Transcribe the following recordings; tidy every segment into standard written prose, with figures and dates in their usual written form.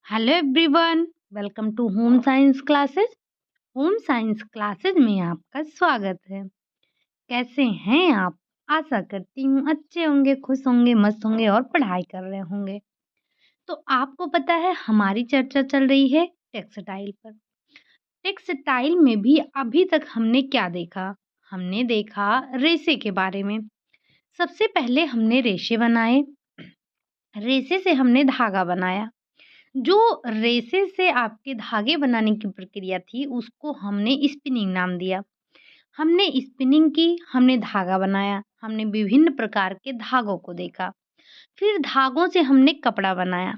Hello everyone, welcome to home science classes. Home science classes में आपका स्वागत है। कैसे हैं आप? आशा करती हूँ अच्छे होंगे, खुश होंगे, मस्त होंगे और पढ़ाई कर रहे होंगे। तो आपको पता है हमारी चर्चा चल रही है टेक्सटाइल पर। टेक्सटाइल में भी अभी तक हमने क्या देखा? हमने देखा रेशे के बारे में। सबसे पहले हमने रेशे बनाए, रेशे से हमने धागा बनाया। जो रेसे से आपके धागे बनाने की प्रक्रिया थी उसको हमने स्पिनिंग नाम दिया। हमने स्पिनिंग की, हमने धागा बनाया, हमने विभिन्न प्रकार के धागों को देखा। फिर धागों से हमने कपड़ा बनाया।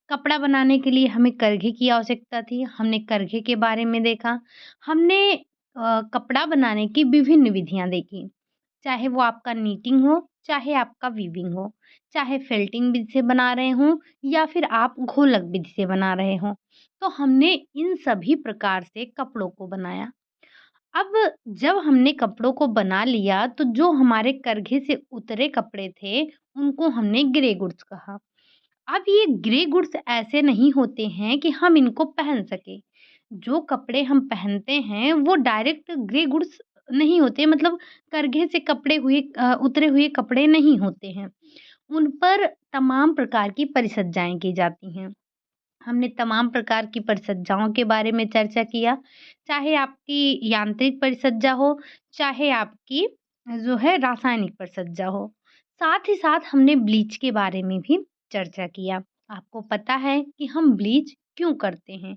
कपड़ा बनाने के लिए हमें करघे की आवश्यकता थी, हमने करघे के बारे में देखा। हमने कपड़ा बनाने की विभिन्न विधियाँ देखी। चाहे वो आपका नीटिंग हो, चाहे आपका वीविंग हो, चाहे फेल्टिंग विधि से बना रहे हों या फिर आप घोलक विधि से बना रहे हों। तो हमने इन सभी प्रकार से कपड़ों को बनाया। अब जब हमने कपड़ों को बना लिया तो जो हमारे करघे से उतरे कपड़े थे, उनको हमने ग्रे गुड्स कहा। अब ये ग्रे गुड्स ऐसे नहीं होते हैं कि हम इनको पहन सकें। जो कपड़े हम पहनते हैं वो डायरेक्ट ग्रे गुड्स नहीं होते, मतलब करघे से उतरे हुए कपड़े नहीं होते हैं। उन पर तमाम प्रकार की परिसज्जाएँ की जाती हैं। हमने तमाम प्रकार की परिसज्जाओं के बारे में चर्चा किया, चाहे आपकी यांत्रिक परिसज्जा हो, चाहे आपकी जो है रासायनिक परिसज्जा हो। साथ ही साथ हमने ब्लीच के बारे में भी चर्चा किया। आपको पता है कि हम ब्लीच क्यों करते हैं?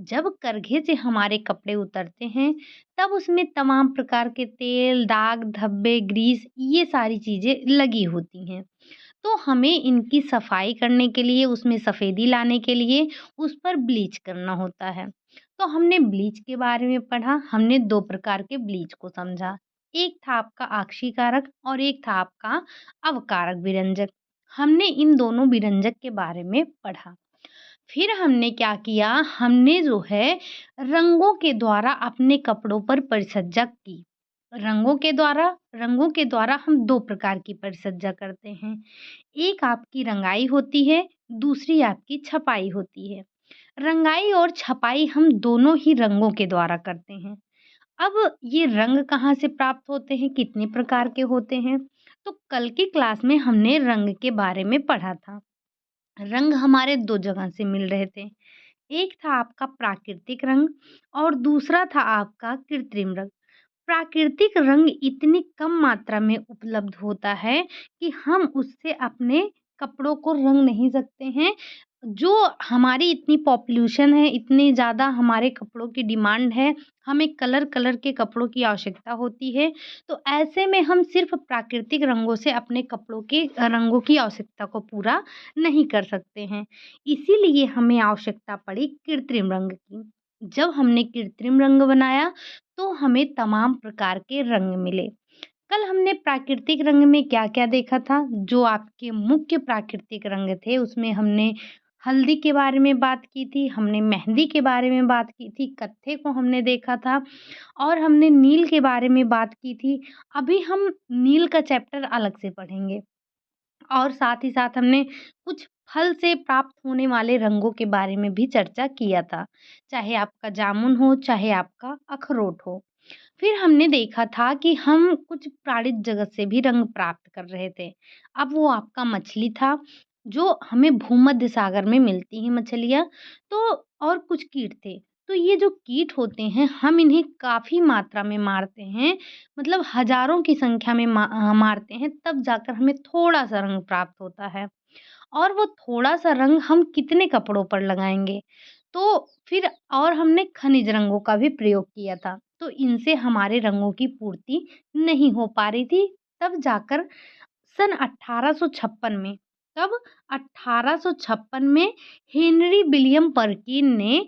जब करघे से हमारे कपड़े उतरते हैं, तब उसमें तमाम प्रकार के तेल, दाग, धब्बे, ग्रीस ये सारी चीज़ें लगी होती हैं। तो हमें इनकी सफाई करने के लिए, उसमें सफ़ेदी लाने के लिए उस पर ब्लीच करना होता है। तो हमने ब्लीच के बारे में पढ़ा, हमने 2 प्रकार के ब्लीच को समझा। एक था आपका आक्सीकारक और एक था आपका अवकारक विरंजक। हमने इन दोनों विरंजक के बारे में पढ़ा। फिर हमने क्या किया, हमने जो है रंगों के द्वारा अपने कपड़ों पर परिसज्जा की। रंगों के द्वारा हम 2 प्रकार की परिसज्जा करते हैं। एक आपकी रंगाई होती है, दूसरी आपकी छपाई होती है। रंगाई और छपाई हम दोनों ही रंगों के द्वारा करते हैं। अब ये रंग कहाँ से प्राप्त होते हैं, कितने प्रकार के होते हैं? तो कल की क्लास में हमने रंग के बारे में पढ़ा था। रंग हमारे 2 जगह से मिल रहे थे। एक था आपका प्राकृतिक रंग और दूसरा था आपका कृत्रिम रंग। प्राकृतिक रंग इतनी कम मात्रा में उपलब्ध होता है कि हम उससे अपने कपड़ों को रंग नहीं सकते हैं। जो हमारी इतनी पॉपुलेशन है, इतनी ज़्यादा हमारे कपड़ों की डिमांड है, हमें कलर-कलर के कपड़ों की आवश्यकता होती है। तो ऐसे में हम सिर्फ़ प्राकृतिक रंगों से अपने कपड़ों के रंगों की आवश्यकता को पूरा नहीं कर सकते हैं। इसीलिए हमें आवश्यकता पड़ी कृत्रिम रंग की। जब हमने कृत्रिम रंग बनाया तो हमें तमाम प्रकार के रंग मिले। कल हमने प्राकृतिक रंग में क्या-क्या देखा था? जो आपके मुख्य प्राकृतिक रंग थे उसमें हमने हल्दी के बारे में बात की थी, हमने मेहंदी के बारे में बात की थी, कत्थे को हमने देखा था और हमने नील के बारे में बात की थी। अभी हम नील का चैप्टर अलग से पढ़ेंगे। और साथ ही साथ हमने कुछ फल से प्राप्त होने वाले रंगों के बारे में भी चर्चा किया था, चाहे आपका जामुन हो, चाहे आपका अखरोट हो। फिर हमने देखा था कि हम कुछ प्राणिज जगत से भी रंग प्राप्त कर रहे थे। अब वो आपका मछली था, जो हमें भूमध्य सागर में मिलती हैं मछलियाँ, तो और कुछ कीट थे। तो ये जो कीट होते हैं, हम इन्हें काफ़ी मात्रा में मारते हैं, मतलब हज़ारों की संख्या में मारते हैं, तब जाकर हमें थोड़ा-सा रंग प्राप्त होता है। और वो थोड़ा-सा रंग हम कितने कपड़ों पर लगाएँगे? तो फिर और हमने खनिज रंगों का भी प्रयोग किया था, तो इनसे हमारे रंगों की पूर्ति नहीं हो पा रही थी। तब जाकर सन 1856 में, कब? 1856 में हेनरी विलियम पर्किन ने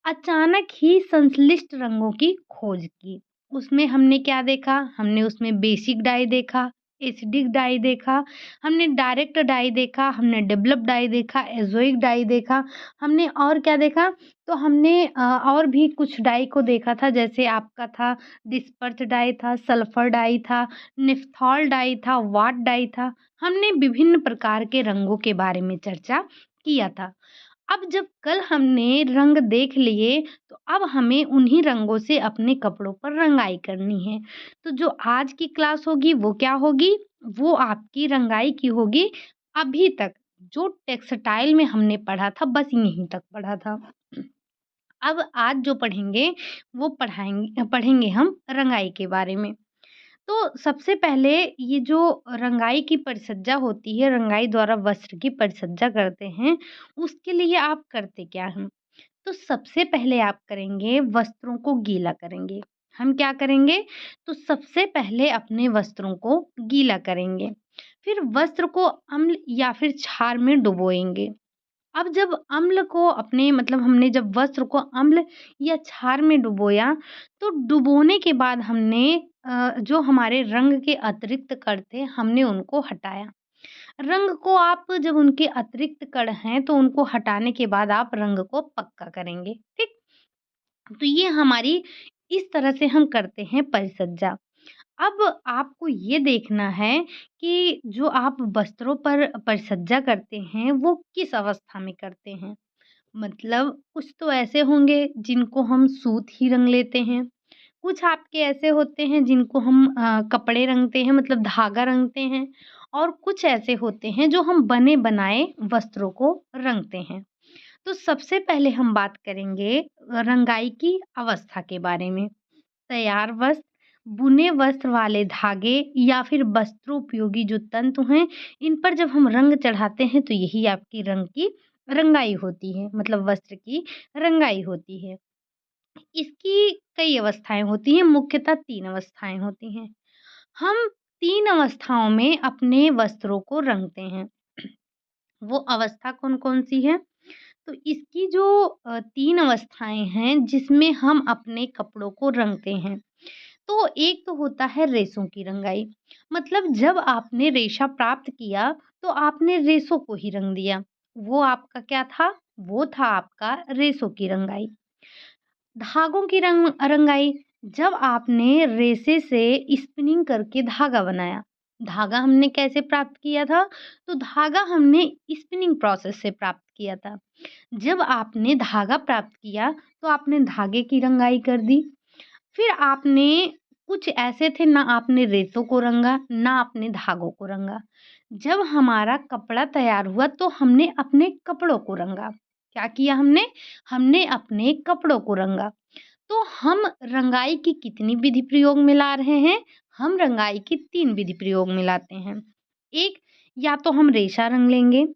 अचानक ही संश्लिष्ट रंगों की खोज की। उसमें हमने क्या देखा? हमने उसमें बेसिक डाई देखा, एसिडिक डाई देखा, हमने डायरेक्ट डाई देखा, हमने डेवलप्ड डाई देखा, एज़ोइक डाई देखा, हमने और क्या देखा? तो हमने और भी कुछ डाई को देखा था, जैसे आपका था डिस्पर्स डाई था, सल्फर डाई था, निफ़्थॉल डाई था, वाट डाई था। हमने विभिन्न प्रकार के रंगों के बारे में चर्चा किया था। अब जब कल हमने रंग देख लिए, तो अब हमें उन्हीं रंगों से अपने कपड़ों पर रंगाई करनी है। तो जो आज की क्लास होगी वो क्या होगी? वो आपकी रंगाई की होगी अभी तक जो टेक्सटाइल में हमने पढ़ा था बस यहीं तक पढ़ा था। अब आज जो पढ़ेंगे वो पढ़ेंगे हम रंगाई के बारे में। तो सबसे पहले ये जो रंगाई की परिसज्जा होती है, रंगाई द्वारा वस्त्र की परिसज्जा करते हैं, उसके लिए आप करते क्या हैं? तो सबसे पहले आप करेंगे वस्त्रों को गीला करेंगे। हम क्या करेंगे? तो सबसे पहले अपने वस्त्रों को गीला करेंगे। फिर वस्त्र को अम्ल या फिर क्षार में डुबोएँगे। अब जब अम्ल को अपने मतलब हमने जब वस्त्र को अम्ल या क्षार में डुबोया, तो डुबोने के बाद हमने जो हमारे रंग के अतिरिक्त कण थे, हमने उनको हटाया। रंग को आप जब उनके अतिरिक्त कण हैं, तो उनको हटाने के बाद आप रंग को पक्का करेंगे, ठीक? तो ये हमारी इस तरह से हम करते हैं परिसज्जा। अब आपको ये देखना है कि जो आप वस्त्रों पर परिसज्जा करते हैं, वो किस अवस्था में करते हैं। मतलब कुछ तो ऐसे होंगे जिनको हम सूत ही रंग लेते हैं, कुछ आपके ऐसे होते हैं जिनको हम कपड़े रंगते हैं मतलब धागा रंगते हैं और कुछ ऐसे होते हैं जो हम बने-बनाए वस्त्रों को रंगते हैं। तो सबसे पहले हम बात करेंगे रंगाई की अवस्था के बारे में। तैयार वस्त्र, बुने वस्त्र वाले धागे या फिर वस्त्रोपयोगी जो तंतु हैं, इन पर जब हम रंग चढ़ाते हैं तो यही आपकी रंग की रंगाई होती है, मतलब वस्त्र की रंगाई होती है। इसकी कई अवस्थाएँ होती हैं, मुख्यतः 3 अवस्थाएँ होती हैं। हम 3 अवस्थाओं में अपने वस्त्रों को रंगते हैं। वो अवस्था कौन-कौन सी है? तो इसकी जो 3 अवस्थाएँ हैं जिसमें हम अपने कपड़ों को रंगते हैं। तो एक तो होता है रेशों की रंगाई, मतलब जब आपने रेशा प्राप्त किया तो आपने रेशों को ही रंग दिया। वो आपका क्या था? वो था आपका रेशों की रंगाई। धागों की रंगाई, जब आपने रेशे से स्पिनिंग करके धागा बनाया। धागा हमने कैसे प्राप्त किया था? तो धागा हमने स्पिनिंग प्रोसेस से प्राप्त किया था। जब आपने धागा प्राप्त किया तो आपने धागे की रंगाई कर दी। फिर आपने कुछ ऐसे थे ना आपने रेशों को रंगा, ना आपने धागों को रंगा। जब हमारा कपड़ा तैयार हुआ तो हमने अपने कपड़ों को रंगा। क्या किया हमने? हमने अपने कपड़ों को रंगा। तो हम रंगाई की कितनी विधि प्रयोग में ला रहे हैं? हम रंगाई की 3 विधि प्रयोग में लाते हैं। एक, या तो हम रेशा रंग लेंगे,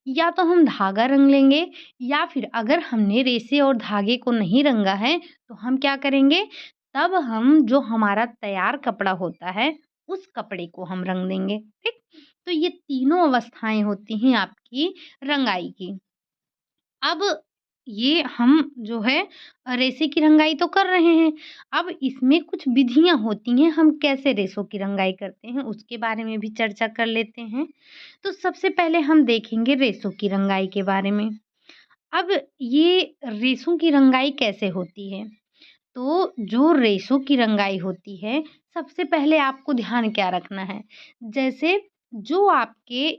या तो हम धागा रंग लेंगे, या फिर अगर हमने रेशे और धागे को नहीं रंगा है, तो हम क्या करेंगे? तब हम जो हमारा तैयार कपड़ा होता है, उस कपड़े को हम रंग देंगे, ठीक? तो ये तीनों अवस्थाएँ होती हैं आपकी रंगाई की। अब ये हम जो है रेशे की रंगाई तो कर रहे हैं। अब इसमें कुछ विधियाँ होती हैं, हम कैसे रेशों की रंगाई करते हैं, उसके बारे में भी चर्चा कर लेते हैं। तो सबसे पहले हम देखेंगे रेशों की रंगाई के बारे में। अब ये रेशों की रंगाई कैसे होती है? तो जो रेशों की रंगाई होती है, सबसे पहले आपको ध्यान क्या रखना है? जैसे जो आपके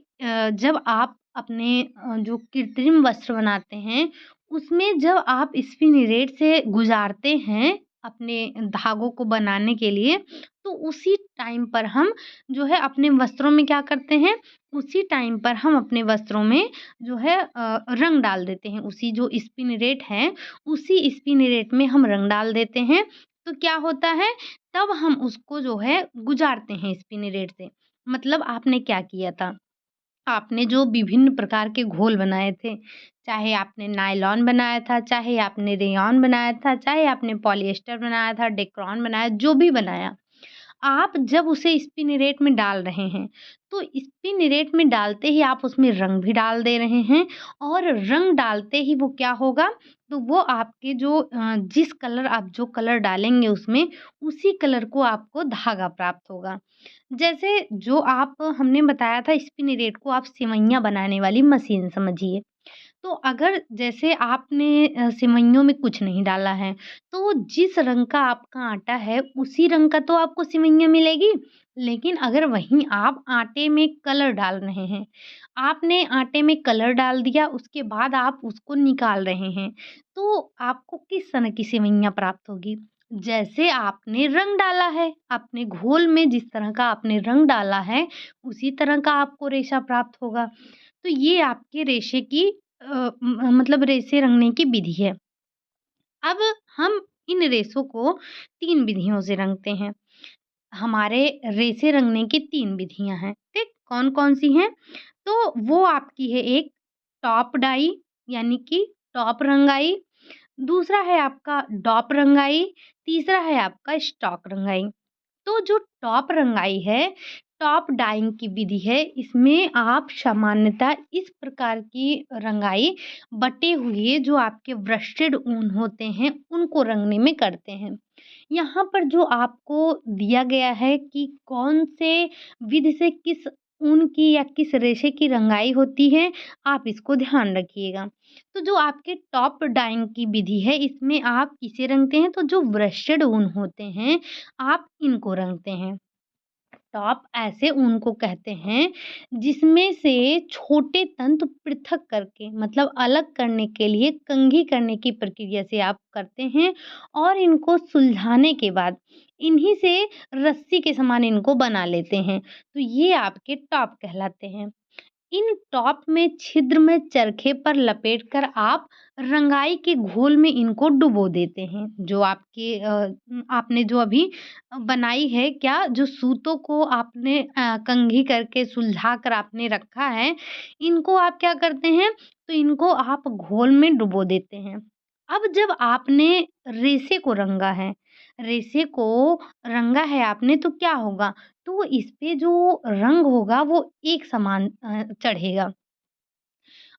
जब आप अपने जो कृत्रिम वस्त्र बनाते हैं, उसमें जब आप स्पिनिरेट से गुज़ारते हैं, अपने धागों को बनाने के लिए, तो उसी टाइम पर हम जो है अपने वस्त्रों में क्या करते हैं, उसी टाइम पर हम अपने वस्त्रों में जो है रंग डाल देते हैं। उसी जो स्पिनिरेट है उसी स्पिनिरेट में हम रंग डाल देते हैं, तो क्या होता है तब हम उसको जो है गुजारते हैं स्पिनिरेट से। मतलब आपने क्या किया था, आपने जो विभिन्न प्रकार के घोल बनाए थे, चाहे आपने नायलॉन बनाया था, चाहे आपने रेयॉन बनाया था, चाहे आपने पॉलिएस्टर बनाया था, डेक्रॉन बनाया, जो भी बनाया। आप जब उसे स्पिनिरेट में डाल रहे हैं, तो स्पिनिरेट में डालते ही आप उसमें रंग भी डाल दे रहे हैं और रंग डालते ही वो क्या होगा, तो वो आपके जो जिस कलर आप जो कलर डालेंगे उसमें, उसी कलर को आपको धागा प्राप्त होगा। जैसे जो आप हमने बताया था स्पिनिरेट को आप सेवइयाँ बनाने वाली मशीन समझिए। तो अगर जैसे आपने सेवइयों में कुछ नहीं डाला है, तो जिस रंग का आपका आटा है, उसी रंग का तो आपको सेवइयाँ मिलेगी। लेकिन अगर वहीं आप आटे में कलर डाल रहे हैं, आपने आटे में कलर डाल दिया, उसके बाद आप उसको निकाल रहे हैं, तो आपको किस तरह की सेवइयाँ प्राप्त होगी? जैसे आपने रंग डाला है, अपने घोल में जिस तरह का आपने रंग डाला है, उसी तरह का आपको रेशा प्राप्त होगा। तो ये आपके रेशे की मतलब रेशे रंगने की विधि है। अब हम इन रेशों को 3 विधियों से रंगते हैं। हमारे रेशे रंगने की 3 विधियाँ हैं, ठीक? कौन-कौन सी हैं? तो वो आपकी है, एक टॉप डाई यानी कि टॉप रंगाई, दूसरा है आपका डॉप रंगाई, तीसरा है आपका स्टॉक रंगाई। तो जो टॉप रंगाई है, टॉप डाइंग की विधि है, इसमें आप सामान्यतः इस प्रकार की रंगाई बटे हुए जो आपके ब्रशेड ऊन होते हैं, उनको रंगने में करते हैं। यहाँ पर जो आपको दिया गया है कि कौन से विधि से किस ऊन की या किस रेशे की रंगाई होती है, आप इसको ध्यान रखिएगा। तो जो आपके टॉप डाइंग की विधि है, इसमें आप किसे रंगते हैं? तो जो ब्रशेड ऊन होते हैं, आप इनको रंगते हैं। टॉप ऐसे ऊन को कहते हैं जिसमें से छोटे तंतु पृथक करके मतलब अलग करने के लिए कंघी करने की प्रक्रिया से आप करते हैं और इनको सुलझाने के बाद इन्हीं से रस्सी के समान इनको बना लेते हैं। तो ये आपके टॉप कहलाते हैं। इन टॉप में छिद्र में चरखे पर लपेटकर आप रंगाई के घोल में इनको डुबो देते हैं। जो आपके आपने जो अभी बनाई है, क्या जो सूतों को आपने कंघी करके सुलझा कर आपने रखा है, इनको आप क्या करते हैं, तो इनको आप घोल में डुबो देते हैं। अब जब आपने रेशे को रंगा है, रेशे को रंगा है आपने, तो क्या होगा, तो इस पे जो रंग होगा वो एक समान चढ़ेगा।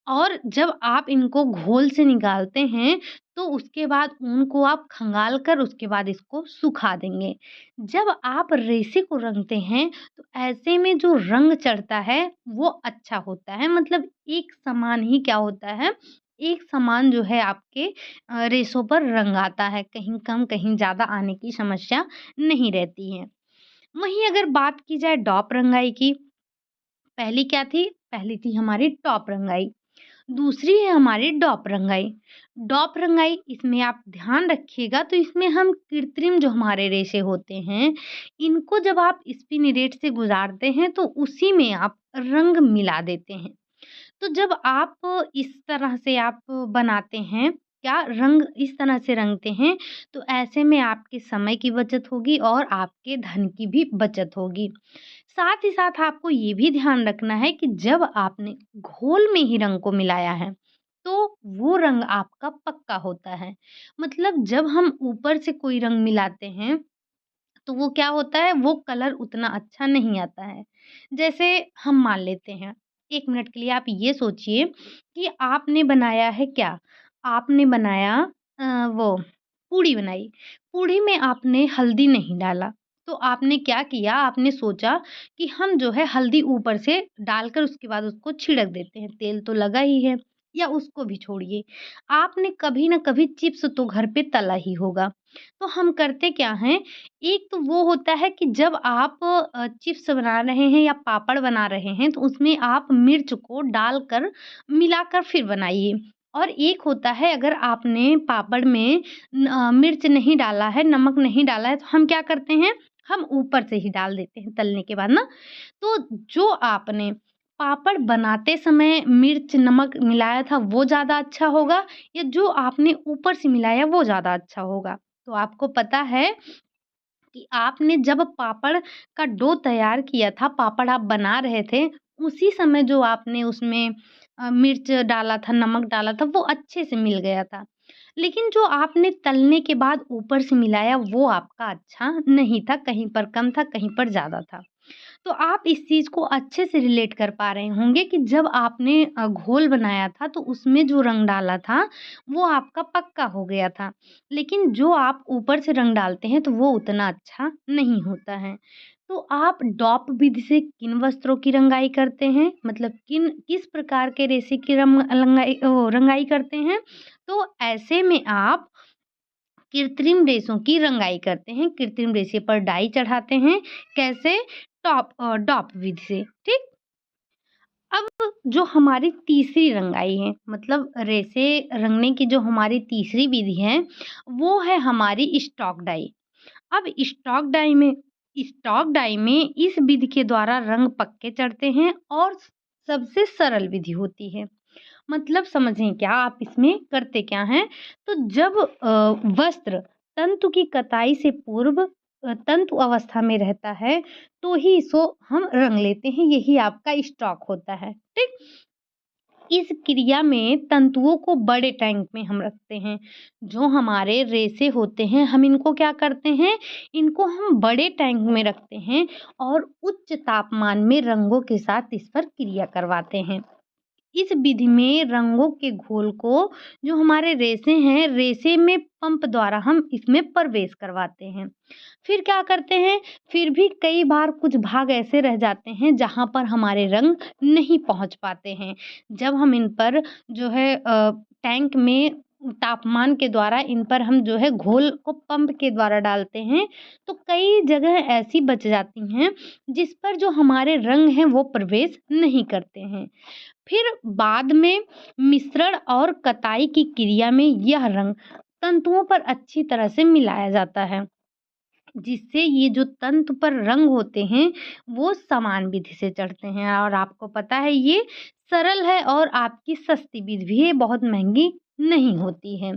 और जब आप इनको घोल से निकालते हैं, तो उसके बाद ऊन को आप खंगाल कर उसके बाद इसको सुखा देंगे। जब आप रेशे को रंगते हैं, तो ऐसे में जो रंग चढ़ता है, वो अच्छा होता है। मतलब एक समान ही क्या होता है, एक समान जो है आपके रेशों पर रंग आता है। कहीं कम, कहीं ज़्यादा आने की समस्या नहीं रहती है। वहीं अगर बात की जाए डॉप रंगाई की, पहली क्या थी? पहली थी हमारी टॉप रंगाई। दूसरी है हमारी डॉप रंगाई। डॉप रंगाई इसमें आप ध्यान रखिएगा, तो इसमें हम कृत्रिम जो हमारे रेशे होते हैं, इनको जब आप स्पिनिरेट से गुज़ारते हैं, तो उसी में आप रंग मिला देते हैं। तो जब आप इस तरह से आप बनाते हैं, क्या रंग इस तरह से रंगते हैं, तो ऐसे में आपके समय की बचत होगी और आपके धन की भी बचत होगी। साथ ही साथ आपको ये भी ध्यान रखना है कि जब आपने घोल में ही रंग को मिलाया है, तो वो रंग आपका पक्का होता है। मतलब जब हम ऊपर से कोई रंग मिलाते हैं, तो वो क्या होता है, वो कलर उतना अच्छा नहीं आता है। जैसे हम मान लेते हैं, 1 मिनट के लिए आप ये सोचिए कि आपने बनाया है क्या? आपने बनाया वो पूड़ी बनाई। पूड़ी में आपने हल्दी नहीं डाला, तो आपने क्या किया, आपने सोचा कि हम जो है हल्दी ऊपर से डालकर उसके बाद उसको छिड़क देते हैं, तेल तो लगा ही है, या उसको भी छोड़िए। आपने कभी न कभी चिप्स तो घर पे तला ही होगा। तो हम करते क्या हैं, एक तो वो होता है कि जब आप चिप्स बना रहे हैं या पापड़ बना रहे हैं, तो उसमें आप मिर्च को डालकर मिलाकर फिर बनाइए। और एक होता है, अगर आपने पापड़ में मिर्च नहीं डाला है, नमक नहीं डाला है, तो हम क्या करते हैं, हम ऊपर से ही डाल देते हैं तलने के बाद ना। तो जो आपने पापड़ बनाते समय मिर्च, नमक मिलाया था, वो ज़्यादा अच्छा होगा, या जो आपने ऊपर से मिलाया वो ज़्यादा अच्छा होगा? तो आपको पता है कि आपने जब पापड़ का डो तैयार किया था, पापड़ आप बना रहे थे, उसी समय जो आपने उसमें मिर्च डाला था, नमक डाला था, वो अच्छे से मिल गया था। लेकिन जो आपने तलने के बाद ऊपर से मिलाया, वो आपका अच्छा नहीं था, कहीं पर कम था, कहीं पर ज़्यादा था। तो आप इस चीज़ को अच्छे से रिलेट कर पा रहे होंगे कि जब आपने घोल बनाया था, तो उसमें जो रंग डाला था, वो आपका पक्का हो गया था। लेकिन जो आप ऊपर से रंग डालते हैं, तो वो उतना अच्छा नहीं होता है। तो आप डॉप विधि से किन वस्त्रों की रंगाई करते हैं? मतलब किस प्रकार के रेशे की रंगाई करते हैं? तो ऐसे में आप कृत्रिम रेशों की रंगाई करते हैं, कृत्रिम रेशे पर डाई चढ़ाते हैं। कैसे? डॉप विधि से। ठीक। अब जो हमारी तीसरी रंगाई है, मतलब रेसे रंगने की जो हमारी तीसरी विधि है, वो है हमारी स्टॉक डाई। अब स्टॉक डाई में इस विधि के द्वारा रंग पक्के चढ़ते हैं और सबसे सरल विधि होती है। मतलब समझें क्या आप इसमें करते क्या हैं? तो जब वस्त्र तंतु की कताई से पूर्व तंतु अवस्था में रहता है, तो ही इसको हम रंग लेते हैं, यही आपका स्टॉक होता है। ठीक। इस क्रिया में तंतुओं को बड़े टैंक में हम रखते हैं। जो हमारे रेशे होते हैं, हम इनको क्या करते हैं, इनको हम बड़े टैंक में रखते हैं और उच्च तापमान में रंगों के साथ इस पर क्रिया करवाते हैं। इस विधि में रंगों के घोल को, जो हमारे रेशे हैं, रेशे में पंप द्वारा हम इसमें प्रवेश करवाते हैं। फिर क्या करते हैं, फिर भी कई बार कुछ भाग ऐसे रह जाते हैं जहाँ पर हमारे रंग नहीं पहुँच पाते हैं। जब हम इन पर जो है टैंक में तापमान के द्वारा इन पर हम जो है घोल को पंप के द्वारा डालते हैं, तो कई जगह ऐसी बच जाती हैं जिस पर जो हमारे रंग हैं वो प्रवेश नहीं करते हैं। फिर बाद में मिश्रण और कताई की क्रिया में यह रंग तंतुओं पर अच्छी तरह से मिलाया जाता है, जिससे ये जो तंतु पर रंग होते हैं वो समान विधि से चढ़ते हैं। और आपको पता है ये सरल है और आपकी सस्ती विधि भी है, बहुत महंगी नहीं होती है।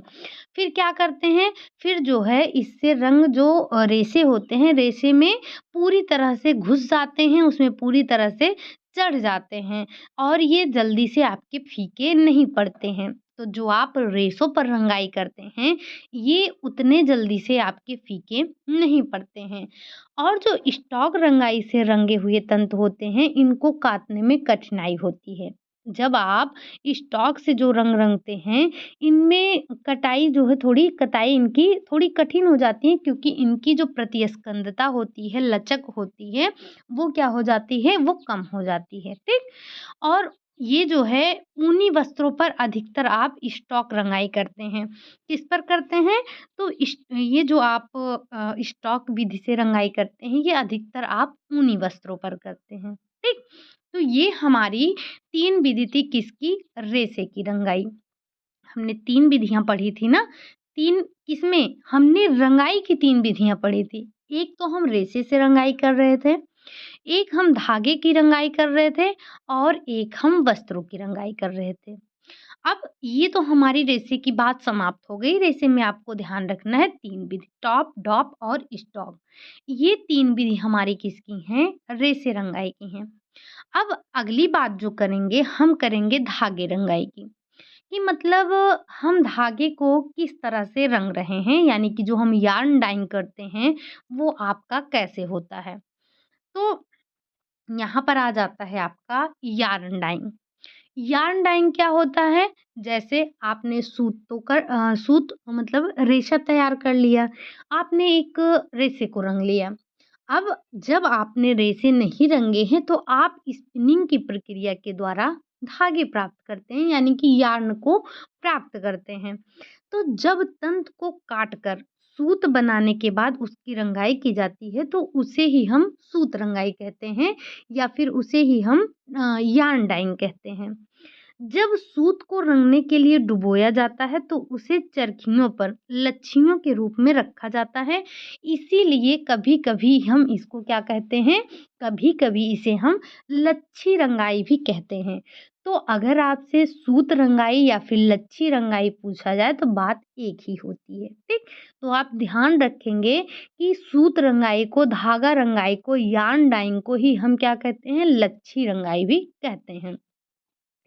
फिर क्या करते हैं, फिर जो है इससे रंग जो रेशे होते हैं, रेशे में पूरी तरह से घुस जाते हैं, उसमें पूरी तरह से चढ़ जाते हैं और ये जल्दी से आपके फीके नहीं पड़ते हैं। तो जो आप रेशों पर रंगाई करते हैं, ये उतने जल्दी से आपके फीके नहीं पड़ते हैं। और जो स्टॉक रंगाई से रंगे हुए तंतु होते हैं, इनको काटने में कठिनाई होती है। जब आप स्टॉक से जो रंग रंगते हैं, इनमें कटाई जो है, थोड़ी कताई इनकी थोड़ी कठिन हो जाती है, क्योंकि इनकी जो प्रतिस्पंदता होती है, लचक होती है, वो क्या हो जाती है, वो कम हो जाती है। ठीक। और ये जो है ऊनी वस्त्रों पर अधिकतर आप स्टॉक रंगाई करते हैं। किस पर करते हैं? तो ये जो आप स्टॉक विधि से रंगाई करते हैं, ये अधिकतर आप ऊनी वस्त्रों पर करते हैं। ठीक। तो ये हमारी 3 विधि थी किसकी? रेशे की रंगाई। हमने 3 विधियाँ पढ़ी थी ना? 3 किसमें? हमने रंगाई की 3 विधियाँ पढ़ी थी। एक तो हम रेशे से रंगाई कर रहे थे, एक हम धागे की रंगाई कर रहे थे और एक हम वस्त्रों की रंगाई कर रहे थे। अब ये तो हमारी रेशे की बात समाप्त हो गई। रेशे में आपको ध्यान रखना है 3 विधि, टॉप, डॉप और स्टॉक। ये 3 विधि हमारी किसकी हैं? रेशे रंगाई की हैं। अब अगली बात जो करेंगे, हम करेंगे धागे रंगाई की। कि मतलब हम धागे को किस तरह से रंग रहे हैं, यानी कि जो हम यार्न डाइंग करते हैं, वो आपका कैसे होता है। तो यहाँ पर आ जाता है आपका यार्न डाइंग। यार्न डाइंग क्या होता है? जैसे आपने सूत मतलब रेशा तैयार कर लिया, आपने एक रेशे को रंग लिया। अब जब आपने रेशे नहीं रंगे हैं, तो आप स्पिनिंग की प्रक्रिया के द्वारा धागे प्राप्त करते हैं, यानी कि यार्न को प्राप्त करते हैं। तो जब तंत को काट कर सूत बनाने के बाद उसकी रंगाई की जाती है, तो उसे ही हम सूत रंगाई कहते हैं, या फिर उसे ही हम यार्न डाइंग कहते हैं। जब सूत को रंगने के लिए डुबोया जाता है, तो उसे चरखियों पर लच्छियों के रूप में रखा जाता है। इसीलिए कभी-कभी हम इसको क्या कहते हैं, कभी-कभी इसे हम लच्छी रंगाई भी कहते हैं। तो अगर आपसे सूत रंगाई या फिर लच्छी रंगाई पूछा जाए, तो बात एक ही होती है। ठीक। तो आप ध्यान रखेंगे कि सूत रंगाई को, धागा रंगाई को, यार्न डाइंग को ही हम क्या कहते हैं, लच्छी रंगाई भी कहते हैं।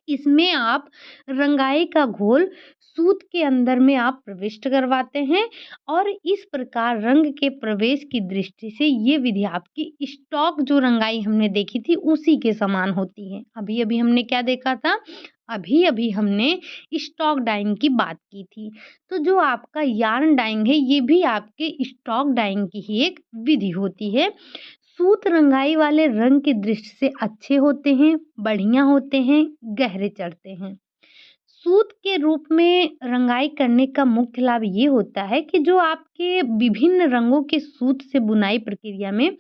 इसमें आप रंगाई का घोल सूत के अंदर में आप प्रविष्ट करवाते हैं और इस प्रकार रंग के प्रवेश की दृष्टि से ये विधि आपकी स्टॉक जो रंगाई हमने देखी थी उसी के समान होती है। अभी अभी हमने क्या देखा था? अभी अभी हमने स्टॉक डाइंग की बात की थी। तो जो आपका यार्न डाइंग है, ये भी आपके स्टॉक डाइंग की ही एक विधि होती है। सूत रंगाई वाले रंग की दृष्टि से अच्छे होते हैं, बढ़िया होते हैं, गहरे चढ़ते हैं। सूत के रूप में रंगाई करने का मुख्य लाभ ये होता है कि जो आपके विभिन्न रंगों के सूत से बुनाई प्रक्रिया में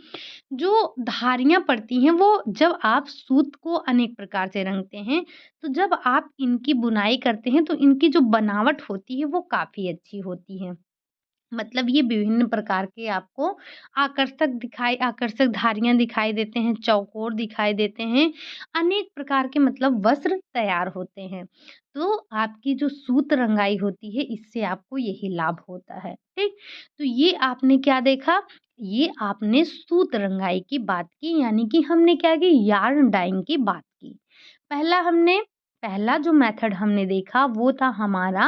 जो धारियाँ पड़ती हैं, वो जब आप सूत को अनेक प्रकार से रंगते हैं, तो जब आप इनकी बुनाई करते हैं, तो इनकी जो बनावट होती है, वो काफ़ी अच्छी होती है। मतलब ये विभिन्न प्रकार के आपको आकर्षक धारियाँ दिखाई देते हैं, चौकोर दिखाई देते हैं, अनेक प्रकार के मतलब वस्त्र तैयार होते हैं। तो आपकी जो सूत रंगाई होती है, इससे आपको यही लाभ होता है, ठीक? तो ये आपने क्या देखा, ये आपने सूत रंगाई की बात की, यानी कि हमने क्या की, यार्न डाइंग की बात की। पहला हमने पहला जो मेथड हमने देखा वो था हमारा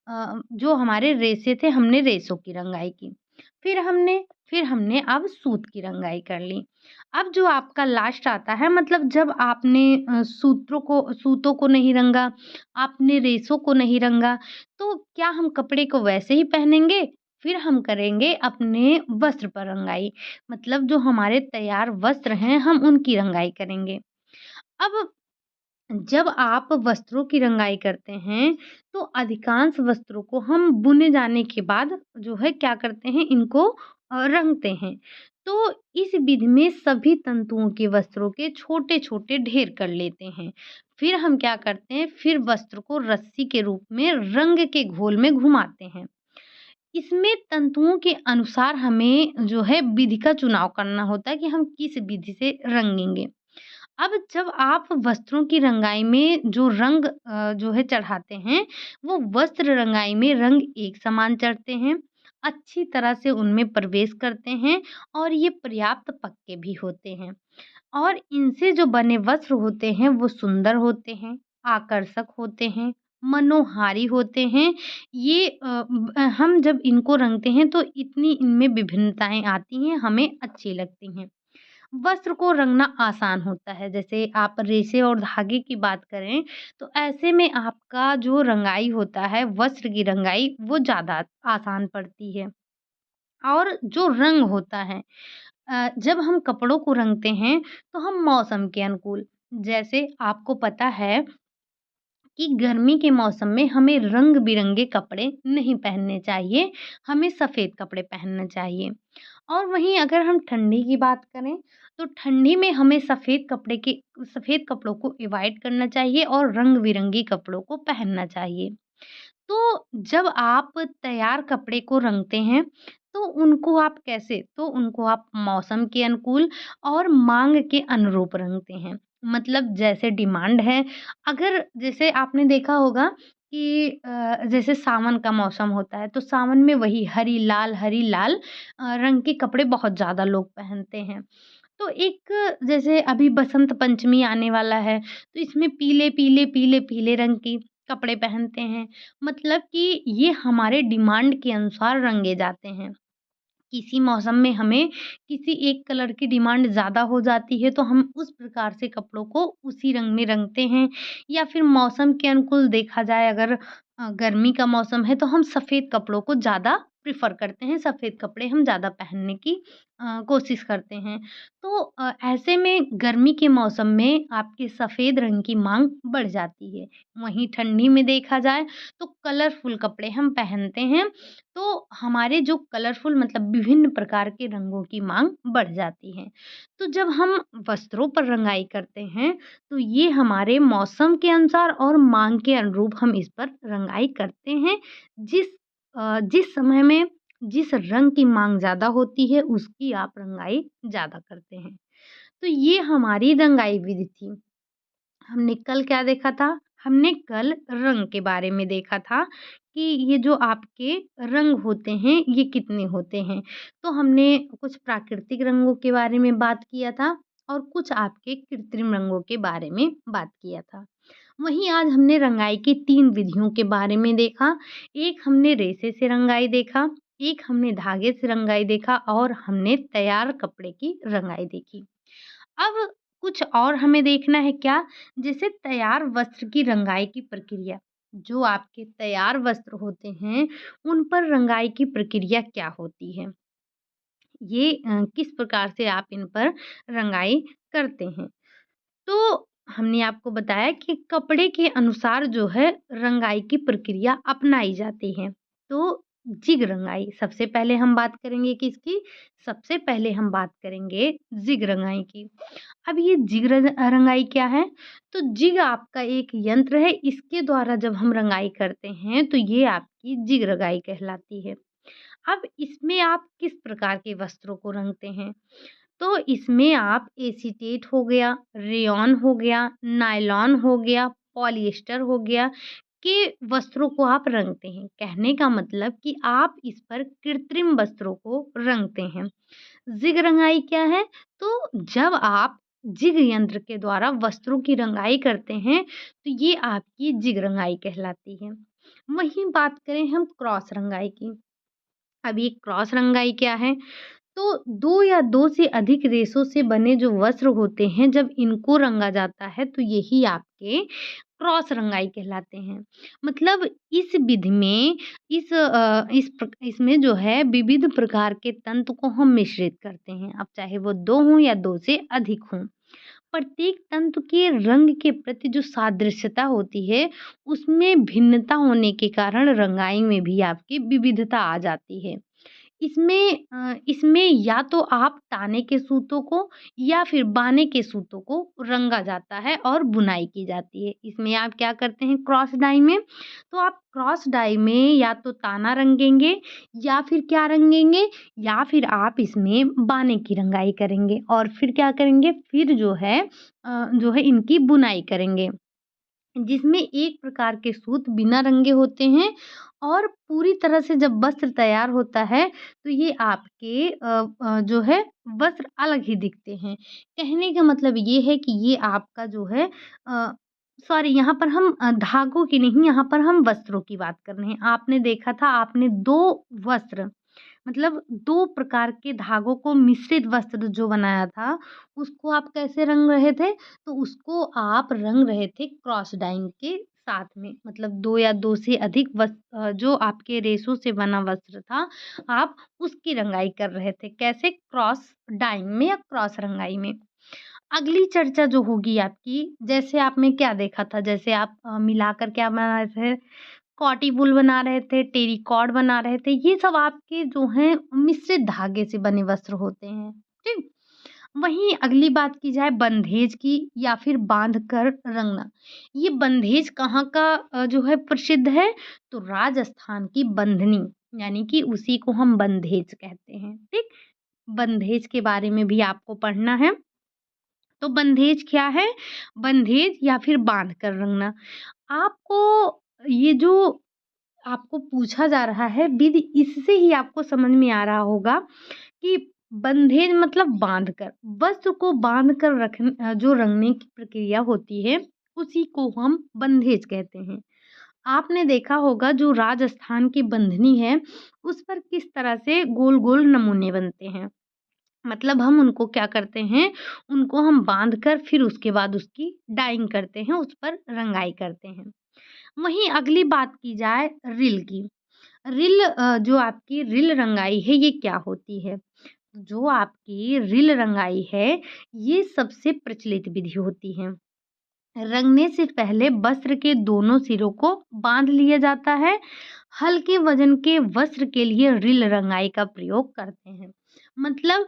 जो हमारे रेशे थे, हमने रेशों की रंगाई की। फिर हमने फिर हमने अब सूत की रंगाई कर ली। अब जो आपका लास्ट आता है, मतलब जब आपने सूतों को नहीं रंगा, आपने रेशों को नहीं रंगा, तो क्या हम कपड़े को वैसे ही पहनेंगे? फिर हम करेंगे अपने वस्त्र पर रंगाई। मतलब जो हमारे तैयार वस्त्र हैं, हम उनकी रंगाई करेंगे। अब जब आप वस्त्रों की रंगाई करते हैं, तो अधिकांश वस्त्रों को हम बुने जाने के बाद जो है क्या करते हैं, इनको रंगते हैं। तो इस विधि में सभी तंतुओं के वस्त्रों के छोटे-छोटे ढेर कर लेते हैं। फिर हम क्या करते हैं, फिर वस्त्र को रस्सी के रूप में रंग के घोल में घुमाते हैं। इसमें तंतुओं के अनुसार हमें जो है विधि का चुनाव करना होता है कि हम किस विधि से रंगेंगे। अब जब आप वस्त्रों की रंगाई में जो रंग जो है चढ़ाते हैं, वो वस्त्र रंगाई में रंग एक समान चढ़ते हैं, अच्छी तरह से उनमें प्रवेश करते हैं और ये पर्याप्त पक्के भी होते हैं। और इनसे जो बने वस्त्र होते हैं, वो सुंदर होते हैं, आकर्षक होते हैं, मनोहारी होते हैं। ये हम जब इनको रंगते हैं, तो इतनी इनमें विभिन्नताएँ आती हैं, हमें अच्छी लगती हैं। वस्त्र को रंगना आसान होता है। जैसे आप रेशे और धागे की बात करें, तो ऐसे में आपका जो रंगाई होता है, वस्त्र की रंगाई, वो ज़्यादा आसान पड़ती है। और जो रंग होता है, जब हम कपड़ों को रंगते हैं, तो हम मौसम के अनुकूल, जैसे आपको पता है कि गर्मी के मौसम में हमें रंग-बिरंगे कपड़े नहीं पहनने चाहिए, हमें सफ़ेद कपड़े पहनना चाहिए। और वहीं अगर हम ठंडी की बात करें, तो ठंडी में हमें सफ़ेद कपड़ों को अवॉइड करना चाहिए और रंग-बिरंगी कपड़ों को पहनना चाहिए। तो जब आप तैयार कपड़े को रंगते हैं, तो उनको आप मौसम के अनुकूल और माँग के अनुरूप रंगते हैं। मतलब जैसे डिमांड है, अगर जैसे आपने देखा होगा कि जैसे सावन का मौसम होता है, तो सावन में वही हरी लाल रंग के कपड़े बहुत ज़्यादा लोग पहनते हैं। तो एक जैसे अभी बसंत पंचमी आने वाला है, तो इसमें पीले रंग की कपड़े पहनते हैं। मतलब कि ये हमारे डिमांड के अनुसार रंगे जाते हैं। किसी मौसम में हमें किसी एक कलर की डिमांड ज़्यादा हो जाती है, तो हम उस प्रकार से कपड़ों को उसी रंग में रंगते हैं। या फिर मौसम के अनुकूल देखा जाए, अगर गर्मी का मौसम है, तो हम सफ़ेद कपड़ों को ज़्यादा प्रेफ़र करते हैं, सफ़ेद कपड़े हम ज़्यादा पहनने की कोशिश करते हैं। तो ऐसे में गर्मी के मौसम में आपके सफ़ेद रंग की माँग बढ़ जाती है। वहीं ठंडी में देखा जाए, तो कलरफुल कपड़े हम पहनते हैं, तो हमारे जो कलरफुल मतलब विभिन्न प्रकार के रंगों की माँग बढ़ जाती है। तो जब हम वस्त्रों पर रंगाई करते हैं, तो ये हमारे मौसम के अनुसार और माँग के अनुरूप हम इस पर रंगाई करते हैं। जिस समय में जिस रंग की माँग ज़्यादा होती है, उसकी आप रंगाई ज़्यादा करते हैं। तो ये हमारी रंगाई विधि थी। हमने कल क्या देखा था? हमने कल रंग के बारे में देखा था कि ये जो आपके रंग होते हैं, ये कितने होते हैं। तो हमने कुछ प्राकृतिक रंगों के बारे में बात किया था और कुछ आपके कृत्रिम रंगों के बारे में बात किया था। वहीं आज हमने रंगाई की 3 विधियों के बारे में देखा। एक हमने रेशे से रंगाई देखा, एक हमने धागे से रंगाई देखा और हमने तैयार कपड़े की रंगाई देखी। अब कुछ और हमें देखना है क्या? जैसे तैयार वस्त्र की रंगाई की प्रक्रिया। जो आपके तैयार वस्त्र होते हैं, उन पर रंगाई की प्रक्रिया क्या होती है? किस प्रकार से आप इन पर रंगाई करते हैं? तो हमने आपको बताया कि कपड़े के अनुसार जो है रंगाई की प्रक्रिया अपनाई जाती है। तो जिग रंगाई सबसे पहले हम बात करेंगे किसकी? सबसे पहले हम बात करेंगे जिग रंगाई की। अब ये रंगाई क्या है? तो जिग आपका एक यंत्र है, इसके द्वारा जब हम रंगाई करते हैं तो ये आपकी जिग रंगाई कहलाती है। अब इसमें आप किस प्रकार के वस्त्रों को रंगते हैं? तो इसमें आप एसीटेट हो गया, रेयॉन हो गया, नायलॉन हो गया, पॉलिएस्टर हो गया के वस्त्रों को आप रंगते हैं। कहने का मतलब कि आप इस पर कृत्रिम वस्त्रों को रंगते हैं। जिग रंगाई क्या है? तो जब आप जिग यंत्र के द्वारा वस्त्रों की रंगाई करते हैं, तो ये आपकी जिग रंगाई कहलाती है। वहीं बात करें हम क्रॉस रंगाई की। अब ये क्रॉस रंगाई क्या है? तो 2 या 2 से अधिक रेशों से बने जो वस्त्र होते हैं, जब इनको रंगा जाता है, तो यही आपके क्रॉस रंगाई कहलाते हैं। मतलब इस विधि में इसमें जो है विविध प्रकार के तंतु को हम मिश्रित करते हैं। अब चाहे वो 2 हों या 2 से अधिक हों। प्रत्येक तंतु के रंग के प्रति जो सादृश्यता होती है, उसमें भिन्नता होने के कारण रंगाई में भी आपकी विविधता आ जाती है। इसमें या तो आप ताने के सूतों को या फिर बाने के सूतों को रंगा जाता है और बुनाई की जाती है। इसमें आप क्या करते हैं क्रॉस डाई में? तो आप क्रॉस डाई में या तो ताना रंगेंगे या फिर क्या रंगेंगे या फिर आप इसमें बाने की रंगाई करेंगे और फिर क्या करेंगे? फिर जो है इनकी बुनाई करेंगे। जिसमें एक प्रकार के सूत बिना रंगे होते हैं और पूरी तरह से जब वस्त्र तैयार होता है तो ये आपके जो है वस्त्र अलग ही दिखते हैं। कहने का मतलब ये है कि ये आपका जो है सॉरी यहाँ पर हम धागों की नहीं, यहाँ पर हम वस्त्रों की बात कर रहे हैं। आपने देखा था आपने 2 वस्त्र मतलब 2 प्रकार के धागों को मिश्रित वस्त्र जो बनाया था, उसको आप कैसे रंग रहे थे? तो उसको आप रंग रहे थे क्रॉस डाइंग के साथ में। मतलब 2 या 2 से अधिक जो आपके रेशों से बना वस्त्र था, आप उसकी रंगाई कर रहे थे। कैसे? क्रॉस डाइंग में या क्रॉस रंगाई में। अगली चर्चा जो होगी आपकी, जैसे आपने क्या देखा था? जैसे आप मिलाकर क्या बना रहे थे? कॉटन वूल बना रहे थे, टेरिकॉट बना रहे थे, ये सब आपके जो हैं मिश्रित धागे से बने वस्त्र होते हैं, ठीक? वहीं अगली बात की जाए बंधेज की या फिर बाँध कर रंगना। ये बंधेज कहाँ का जो है प्रसिद्ध है? तो राजस्थान की बंधनी, यानी कि उसी को हम बंधेज कहते हैं, ठीक? बंधेज के बारे में भी आपको पढ़ना है। तो बंधेज क्या है? बंधेज या फिर बाँध कर रंगना। आपको ये जो आपको पूछा जा रहा है विधि, इससे ही आपको समझ में आ रहा होगा कि बंधेज मतलब बांध कर, वस्त्र को बांध कर जो रंगने की प्रक्रिया होती है उसी को हम बंधेज कहते हैं। आपने देखा होगा जो राजस्थान की बंधनी है उस पर किस तरह से गोल गोल नमूने बनते हैं। मतलब हम उनको क्या करते हैं, उनको हम बांध कर फिर उसके बाद उसकी डाइंग करते हैं, उस पर रंगाई करते हैं। वहीं अगली बात की जाए रिल की। रिल जो आपकी रिल रंगाई है ये क्या होती है? जो आपकी रिल रंगाई है ये सबसे प्रचलित विधि होती है। रंगने से पहले वस्त्र के दोनों सिरों को बांध लिया जाता है। हल्के वजन के वस्त्र के लिए रिल रंगाई का प्रयोग करते हैं। मतलब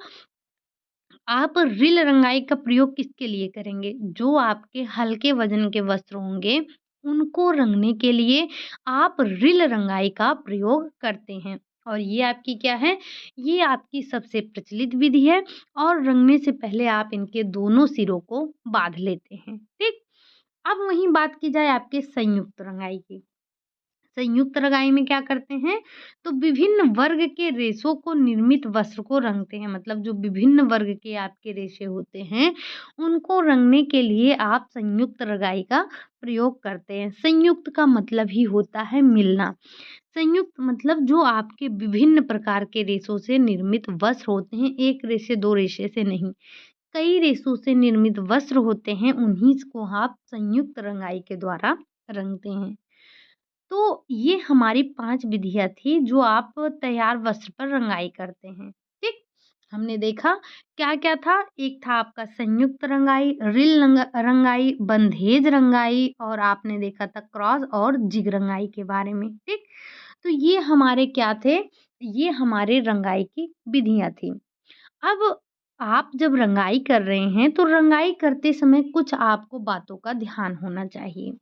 आप रिल रंगाई का प्रयोग किसके लिए करेंगे? जो आपके हल्के वज़न के वस्त्र होंगे, उनको रंगने के लिए आप रिल रंगाई का प्रयोग करते हैं। और ये आपकी क्या है? ये आपकी सबसे प्रचलित विधि है और रंगने से पहले आप इनके दोनों सिरों को बाँध लेते हैं, ठीक? अब वहीं बात की जाए आपके संयुक्त रंगाई की। संयुक्त रंगाई में क्या करते हैं? तो विभिन्न वर्ग के रेशों को निर्मित वस्त्र को रंगते हैं। मतलब जो विभिन्न वर्ग के आपके रेशे होते हैं, उनको रंगने के लिए आप संयुक्त रंगाई का प्रयोग करते हैं। संयुक्त का मतलब ही होता है मिलना। संयुक्त मतलब जो आपके विभिन्न प्रकार के रेशों से निर्मित वस्त्र होते हैं, 1 रेशे 2 रेशे से नहीं। कई रेशों से निर्मित वस्त्र होते हैं, उन्हीं को आप संयुक्त रंगाई के द्वारा रंगते हैं। तो ये हमारी 5 विधियाँ थी जो आप तैयार वस्त्र पर रंगाई करते हैं, ठीक? हमने देखा क्या-क्या था, एक था आपका संयुक्त रंगाई, रंगाई, बंधेज रंगाई और आपने देखा था क्रॉस और जिग रंगाई के बारे में, ठीक? तो ये हमारे क्या थे, ये हमारे रंगाई की विधियाँ थी। अब आप जब रंगाई कर रहे हैं, तो रंगाई करते समय कुछ आपको बातों का ध्यान होना चाहिए।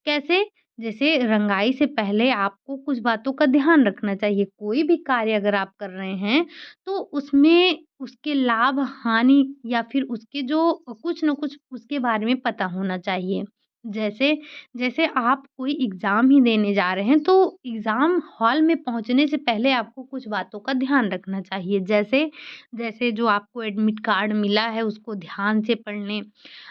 कैसे? जैसे रंगाई से पहले आपको कुछ बातों का ध्यान रखना चाहिए। कोई भी कार्य अगर आप कर रहे हैं, तो उसमें उसके लाभ-हानि या फिर उसके जो कुछ न कुछ उसके बारे में पता होना चाहिए। जैसे जैसे आप कोई एग्ज़ाम ही देने जा रहे हैं, तो एग्ज़ाम हॉल में पहुँचने से पहले आपको कुछ बातों का ध्यान रखना चाहिए। जैसे जैसे जो आपको एडमिट कार्ड मिला है, उसको ध्यान से पढ़ लें।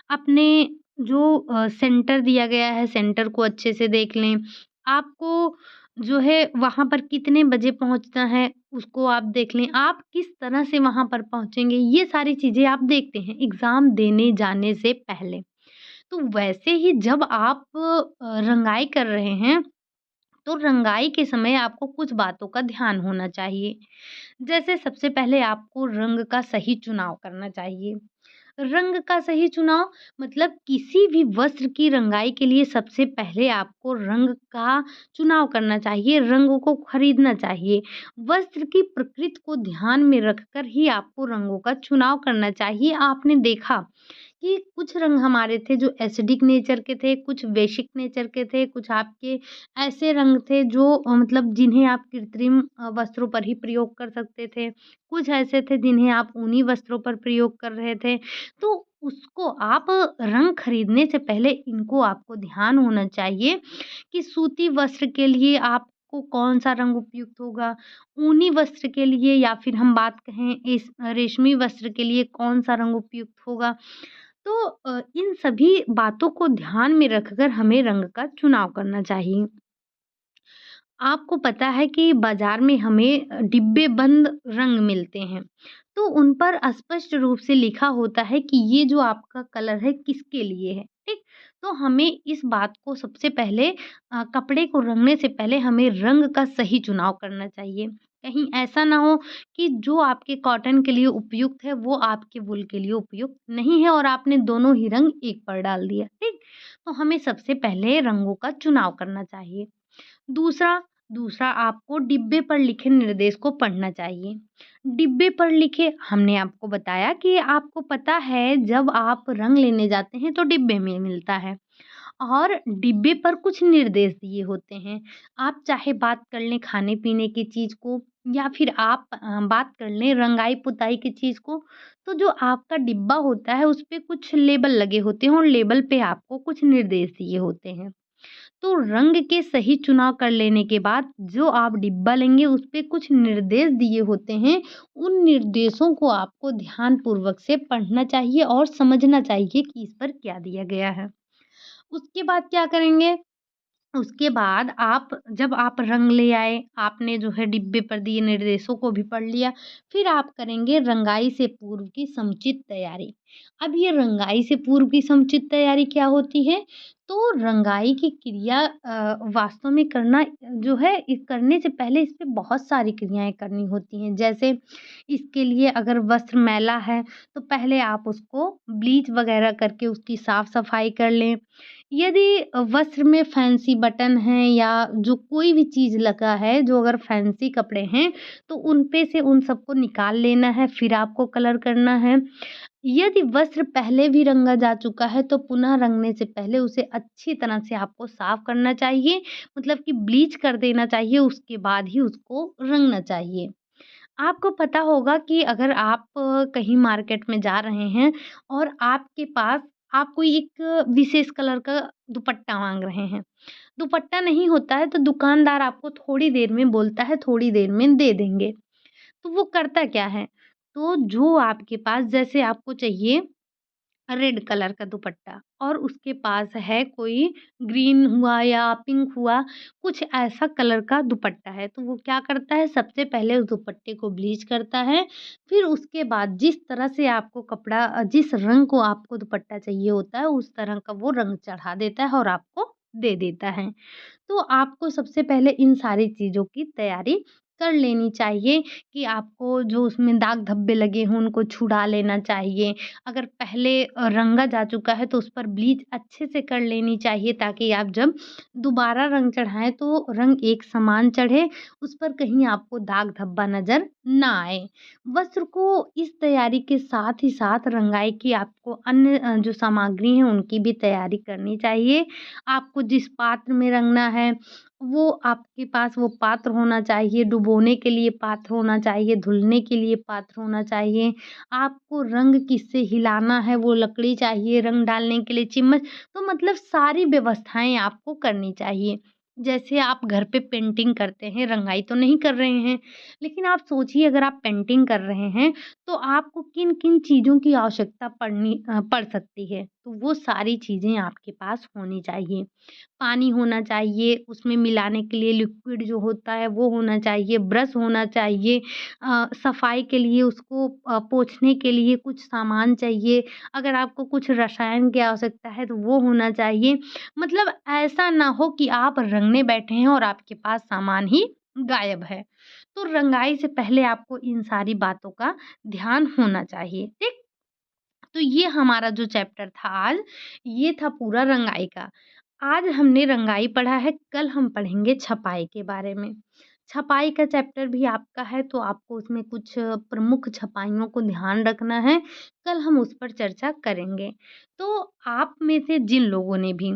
अपने जो सेंटर दिया गया है, सेंटर को अच्छे से देख लें। आपको जो है वहाँ पर कितने बजे पहुँचना है, उसको आप देख लें। आप किस तरह से वहाँ पर पहुँचेंगे, ये सारी चीज़ें आप देखते हैं एग्ज़ाम देने जाने से पहले। तो वैसे ही जब आप रंगाई कर रहे हैं, तो रंगाई के समय आपको कुछ बातों का ध्यान होना चाहिए। जैसे सबसे पहले आपको रंग का सही चुनाव करना चाहिए। रंग का सही चुनाव मतलब किसी भी वस्त्र की रंगाई के लिए सबसे पहले आपको रंग का चुनाव करना चाहिए, रंगों को खरीदना चाहिए। वस्त्र की प्रकृति को ध्यान में रखकर ही आपको रंगों का चुनाव करना चाहिए। आपने देखा कि कुछ रंग हमारे थे जो एसिडिक नेचर के थे, कुछ बेसिक नेचर के थे, कुछ आपके ऐसे रंग थे जो मतलब जिन्हें आप कृत्रिम वस्त्रों पर ही प्रयोग कर सकते थे। कुछ ऐसे थे जिन्हें आप ऊनी वस्त्रों पर प्रयोग कर रहे थे। तो उसको आप रंग खरीदने से पहले इनको आपको ध्यान होना चाहिए कि सूती वस्त्र के लिए आपको कौन-सा रंग उपयुक्त होगा, ऊनी वस्त्र के लिए या फिर हम बात कहें इस रेशमी वस्त्र के लिए कौन-सा रंग उपयुक्त होगा। तो इन सभी बातों को ध्यान में रखकर हमें रंग का चुनाव करना चाहिए। आपको पता है कि बाज़ार में हमें डिब्बे बंद रंग मिलते हैं, तो उन पर स्पष्ट रूप से लिखा होता है कि ये जो आपका कलर है किसके लिए है, ठीक? तो हमें इस बात को सबसे पहले कपड़े को रंगने से पहले हमें रंग का सही चुनाव करना चाहिए। कहीं ऐसा ना हो कि जो आपके कॉटन के लिए उपयुक्त है, वो आपके वूल के लिए उपयुक्त नहीं है और आपने दोनों ही रंग एक पर डाल दिया, ठीक? तो हमें सबसे पहले रंगों का चुनाव करना चाहिए। दूसरा दूसरा आपको डिब्बे पर लिखे निर्देश को पढ़ना चाहिए। डिब्बे पर लिखे हमने आपको बताया कि आपको पता है जब आप रंग लेने जाते हैं तो डिब्बे में मिलता है और डिब्बे पर कुछ निर्देश दिए होते हैं। आप चाहे बात कर लें खाने-पीने की चीज़ को या फिर आप बात कर लें रंगाई-पुताई की चीज़ को, तो जो आपका डिब्बा होता है उस पे कुछ लेबल लगे होते हैं और लेबल पे आपको कुछ निर्देश दिए होते हैं। तो रंग के सही चुनाव कर लेने के बाद जो आप डिब्बा लेंगे उस पे कुछ निर्देश दिए होते हैं, उन निर्देशों को आपको ध्यानपूर्वक से पढ़ना चाहिए और समझना चाहिए कि इस पर क्या दिया गया है। उसके बाद क्या करेंगे उसके बाद आप जब आप रंग ले आए, आपने जो है डिब्बे पर दिए निर्देशों को भी पढ़ लिया, फिर आप करेंगे रंगाई से पूर्व की समुचित तैयारी। अब ये रंगाई से पूर्व की समुचित तैयारी क्या होती है? तो रंगाई की क्रिया वास्तव में करना जो है इस करने से पहले इस पे बहुत सारी क्रियाएँ करनी होती हैं। जैसे इसके लिए अगर वस्त्र मैला है, तो पहले आप उसको ब्लीच वगैरह करके उसकी साफ-सफाई कर लें। यदि वस्त्र में फैंसी बटन हैं या जो कोई भी चीज़ लगा है, जो अगर फैंसी कपड़े हैं, तो उन पे से उन सबको निकाल लेना है, फिर आपको कलर करना है। यदि वस्त्र पहले भी रंगा जा चुका है, तो पुनः रंगने से पहले उसे अच्छी तरह से आपको साफ करना चाहिए, मतलब कि ब्लीच कर देना चाहिए, उसके बाद ही उसको रंगना चाहिए। आपको पता होगा कि अगर आप कहीं मार्केट में जा रहे हैं और आपके पास आप कोई एक विशेष कलर का दुपट्टा माँग रहे हैं। दुपट्टा नहीं होता है तो दुकानदार आपको थोड़ी देर में बोलता है, थोड़ी देर में दे देंगे। तो वो करता क्या है? तो जो आपके पास जैसे आपको चाहिए रेड कलर का दुपट्टा और उसके पास है कोई ग्रीन हुआ या पिंक हुआ, कुछ ऐसा कलर का दुपट्टा है, तो वो क्या करता है सबसे पहले उस दुपट्टे को ब्लीच करता है, फिर उसके बाद जिस तरह से आपको कपड़ा जिस रंग को आपको दुपट्टा चाहिए होता है, उस तरह का वो रंग चढ़ा देता है और आपको दे देता है। तो आपको सबसे पहले इन सारी चीज़ों की तैयारी कर लेनी चाहिए कि आपको जो उसमें दाग धब्बे लगे हों उनको छुड़ा लेना चाहिए। अगर पहले रंगा जा चुका है तो उस पर ब्लीच अच्छे से कर लेनी चाहिए ताकि आप जब दोबारा रंग चढ़ाएँ तो रंग एक समान चढ़े, उस पर कहीं आपको दाग धब्बा नज़र ना आए। वस्त्र को इस तैयारी के साथ ही साथ रंगाई की आपको अन्य जो सामग्री हैं उनकी भी तैयारी करनी चाहिए। आपको जिस पात्र में रंगना है वो आपके पास वो पात्र होना चाहिए, डुबोने के लिए पात्र होना चाहिए, धुलने के लिए पात्र होना चाहिए। आपको रंग किससे हिलाना है वो लकड़ी चाहिए, रंग डालने के लिए चम्मच, तो मतलब सारी व्यवस्थाएँ आपको करनी चाहिए। जैसे आप घर पे पेंटिंग करते हैं, रंगाई तो नहीं कर रहे हैं, लेकिन आप सोचिए अगर आप पेंटिंग कर रहे हैं, तो आपको किन-किन चीज़ों की आवश्यकता पड़ सकती है, तो वो सारी चीज़ें आपके पास होनी चाहिए। पानी होना चाहिए, उसमें मिलाने के लिए लिक्विड जो होता है वो होना चाहिए, ब्रश होना चाहिए, सफाई के लिए उसको पोंछने के लिए कुछ सामान चाहिए, अगर आपको कुछ रसायन की आवश्यकता है तो वो होना चाहिए। मतलब ऐसा ना हो कि आप रंगने बैठे हैं और आपके पास सामान ही गायब है। तो रंगाई से पहले आपको इन सारी बातों का ध्यान होना चाहिए, ठीक? तो ये हमारा जो चैप्टर था आज, ये था पूरा रंगाई का। आज हमने रंगाई पढ़ा है, कल हम पढ़ेंगे छपाई के बारे में। छपाई का चैप्टर भी आपका है तो आपको उसमें कुछ प्रमुख छपाइयों को ध्यान रखना है, कल हम उस पर चर्चा करेंगे। तो आप में से जिन लोगों ने भी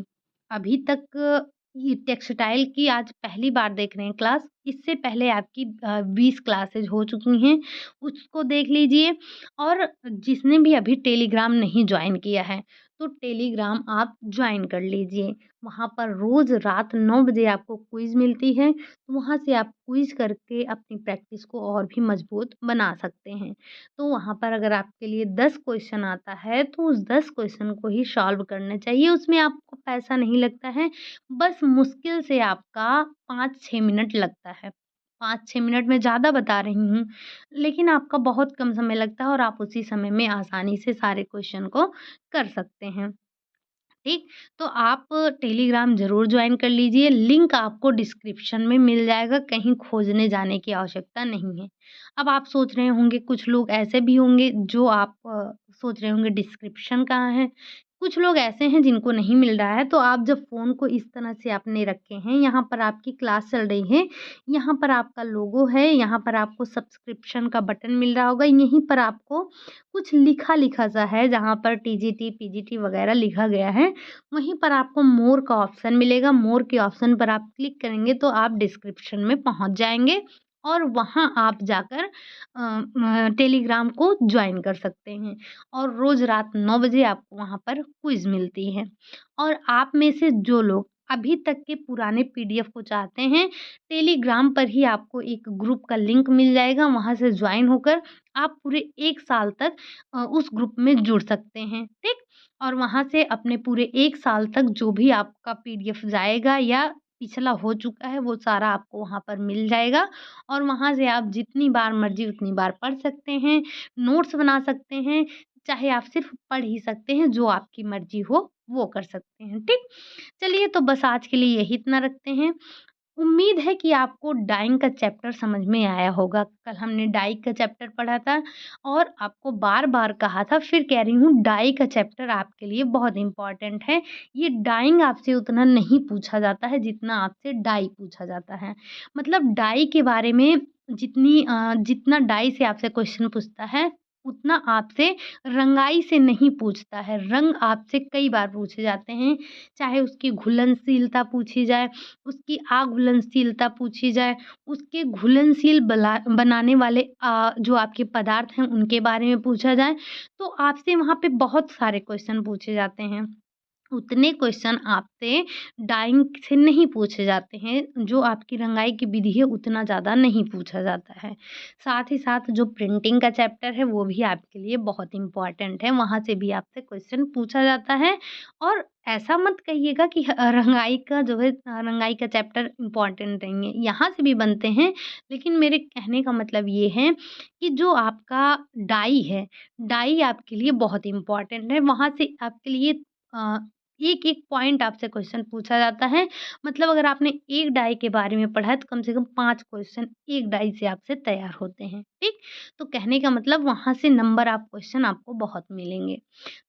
अभी तक ये टेक्सटाइल की आज पहली बार देख रहे हैं क्लास, इससे पहले आपकी 20 क्लासेज़ हो चुकी हैं, उसको देख लीजिए। और जिसने भी अभी टेलीग्राम नहीं जॉइन किया है, तो टेलीग्राम आप जॉइन कर लीजिए। वहाँ पर रोज़ रात 9 बजे आपको क्विज़ मिलती है, तो वहाँ से आप क्विज़ करके अपनी प्रैक्टिस को और भी मज़बूत बना सकते हैं। तो वहाँ पर अगर आपके लिए 10 क्वेश्चन आता है, तो उस 10 क्वेश्चन को ही सॉल्व करना चाहिए, उसमें आपको पैसा नहीं लगता है, बस मुश्किल से आपका 5-6 मिनट लगता है। 5-6 मिनट मैं ज़्यादा बता रही हूँ, लेकिन आपका बहुत कम समय लगता है और आप उसी समय में आसानी से सारे क्वेश्चन को कर सकते हैं। ठीक? तो आप टेलीग्राम ज़रूर जॉइन कर लीजिए, लिंक आपको डिस्क्रिप्शन में मिल जाएगा, कहीं खोजने जाने की आवश्यकता नहीं है। अब आप सोच रहे होंगे कुछ लोग ऐसे भी होंगे जो आप सोच रहे होंगे डिस्क्रिप्शन कहाँ है? कुछ लोग ऐसे हैं जिनको नहीं मिल रहा है, तो आप जब फ़ोन को इस तरह से आपने रखे हैं, यहाँ पर आपकी क्लास चल रही है, यहाँ पर आपका लोगो है, यहाँ पर आपको सब्सक्रिप्शन का बटन मिल रहा होगा, यहीं पर आपको कुछ लिखा-लिखा सा है जहाँ पर टीजीटी, पीजीटी वगैरह लिखा गया है, वहीं पर आपको मोर का ऑप्शन मिलेगा, मोर के ऑप्शन पर आप क्लिक करेंगे तो आप डिस्क्रिप्शन में पहुँच जाएँगे और वहाँ आप जाकर टेलीग्राम को जॉइन कर सकते हैं और रोज़ रात 9 बजे आपको वहाँ पर क्विज़ मिलती है। और आप में से जो लोग अभी तक के पुराने पीडीएफ को चाहते हैं, टेलीग्राम पर ही आपको एक ग्रुप का लिंक मिल जाएगा, वहाँ से जॉइन होकर आप पूरे 1 साल तक उस ग्रुप में जुड़ सकते हैं, ठीक? और वहाँ से अपने पूरे 1 साल तक जो भी आपका पीडीएफ जाएगा या पिछला हो चुका है, वो सारा आपको वहाँ पर मिल जाएगा और वहाँ से आप जितनी बार मर्ज़ी उतनी बार पढ़ सकते हैं, नोट्स बना सकते हैं, चाहे आप सिर्फ़ पढ़ ही सकते हैं, जो आपकी मर्ज़ी हो, वो कर सकते हैं, ठीक? चलिए तो बस आज के लिए यही इतना रखते हैं। उम्मीद है कि आपको डाइंग का चैप्टर समझ में आया होगा। कल हमने डाई का चैप्टर पढ़ा था और आपको बार-बार कहा था, फिर कह रही हूँ डाई का चैप्टर आपके लिए बहुत इम्पोर्टेंट है। ये डाइंग आपसे उतना नहीं पूछा जाता है जितना आपसे डाई पूछा जाता है। मतलब डाई के बारे में जितना डाई से आपसे क्वेश्चन पूछता है, उतना आपसे रंगाई से नहीं पूछता है। रंग आपसे कई बार पूछे जाते हैं, चाहे उसकी घुलनशीलता पूछी जाए, उसकी अघुलनशीलता पूछी जाए, उसके घुलनशील बनाने वाले जो आपके पदार्थ हैं उनके बारे में पूछा जाए, तो आपसे वहाँ पे बहुत सारे क्वेश्चन पूछे जाते हैं। उतने क्वेश्चन आपसे डाइंग से नहीं पूछे जाते हैं, जो आपकी रंगाई की विधि है उतना ज़्यादा नहीं पूछा जाता है। साथ ही साथ जो प्रिंटिंग का चैप्टर है वो भी आपके लिए बहुत इम्पोर्टेंट है, वहाँ से भी आपसे क्वेश्चन पूछा जाता है और ऐसा मत कहिएगा कि रंगाई का जो है रंगाई का चैप्टर इम्पोर्टेंट नहीं है, यहाँ से भी बनते हैं, लेकिन मेरे कहने का मतलब ये है कि जो आपका डाई है, डाई आपके लिए बहुत इम्पोर्टेंट है, वहाँ से आपके लिए अ, एक-एक पॉइंट आपसे क्वेश्चन पूछा जाता है। मतलब अगर आपने एक डाई के बारे में पढ़ा है तो कम से कम 5 क्वेश्चन एक डाई से आपसे तैयार होते हैं, ठीक? तो कहने का मतलब वहाँ से नंबर ऑफ क्वेश्चन आपको बहुत मिलेंगे।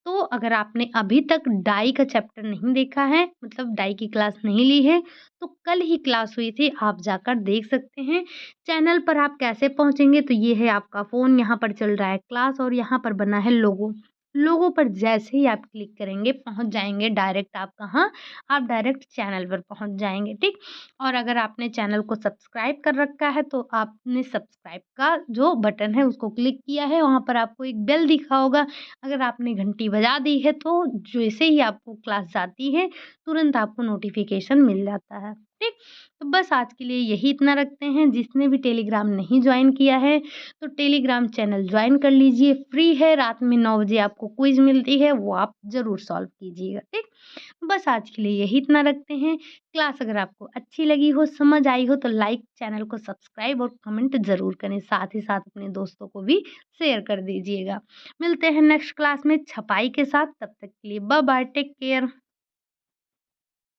तो अगर आपने अभी तक डाई का चैप्टर नहीं देखा है, मतलब डाई की क्लास नहीं ली है, तो कल ही क्लास हुई थी, आप जाकर देख सकते हैं। चैनल पर आप कैसे पहुँचेंगे? तो ये है आपका फ़ोन, यहाँ पर चल रहा है क्लास और यहाँ पर बना है लोगो। लोगो पर जैसे ही आप क्लिक करेंगे, पहुँच जाएँगे डायरेक्ट आप कहाँ? आप डायरेक्ट चैनल पर पहुँच जाएँगे, ठीक? और अगर आपने चैनल को सब्सक्राइब कर रखा है, तो आपने सब्सक्राइब का जो बटन है, उसको क्लिक किया है, वहाँ पर आपको एक बेल दिखा होगा। अगर आपने घंटी बजा दी है तो जैसे ही आपको क्लास जाती है, तुरंत आपको नोटिफ़िकेशन मिल जाता है, ठीक? तो बस आज के लिए यही इतना रखते हैं, जिसने भी टेलीग्राम नहीं जॉइन किया है, तो टेलीग्राम चैनल जॉइन कर लीजिए, फ्री है, रात में 9 बजे आपको क्विज़ मिलती है, वो आप ज़रूर सॉल्व कीजिएगा, ठीक? बस आज के लिए यही इतना रखते हैं, क्लास अगर आपको अच्छी लगी हो, समझ आई हो तो लाइक, चैनल को सब्सक्राइब और कमेंट ज़रूर करें, साथ ही साथ अपने दोस्तों को भी शेयर कर दीजिएगा। मिलते हैं नेक्स्ट क्लास में छपाई के साथ, तब तक के लिए बाय बाय, टेक केयर।